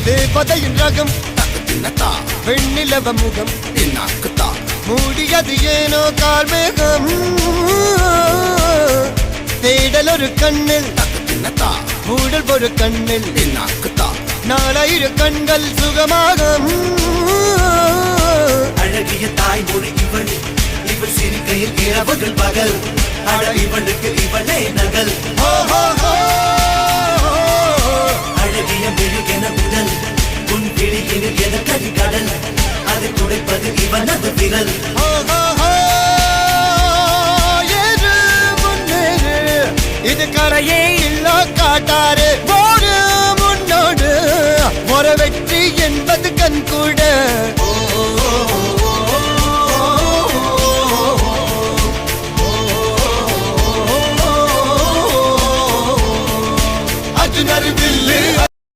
தேவதையின் ரகம் வெண்ணிலவ முகம் மூடியது ஏனோ கார்மேகம் தேடல் ஒரு கண்ணில் மூடல் ஒரு கண்ணில் 4000 கண்கள் சுகமாக அழகிய தாய்மொழி இவள் இவள் சிரிக்கையில் இரவுகள் பகல் அழ இவளுக்கு இவளே நகல்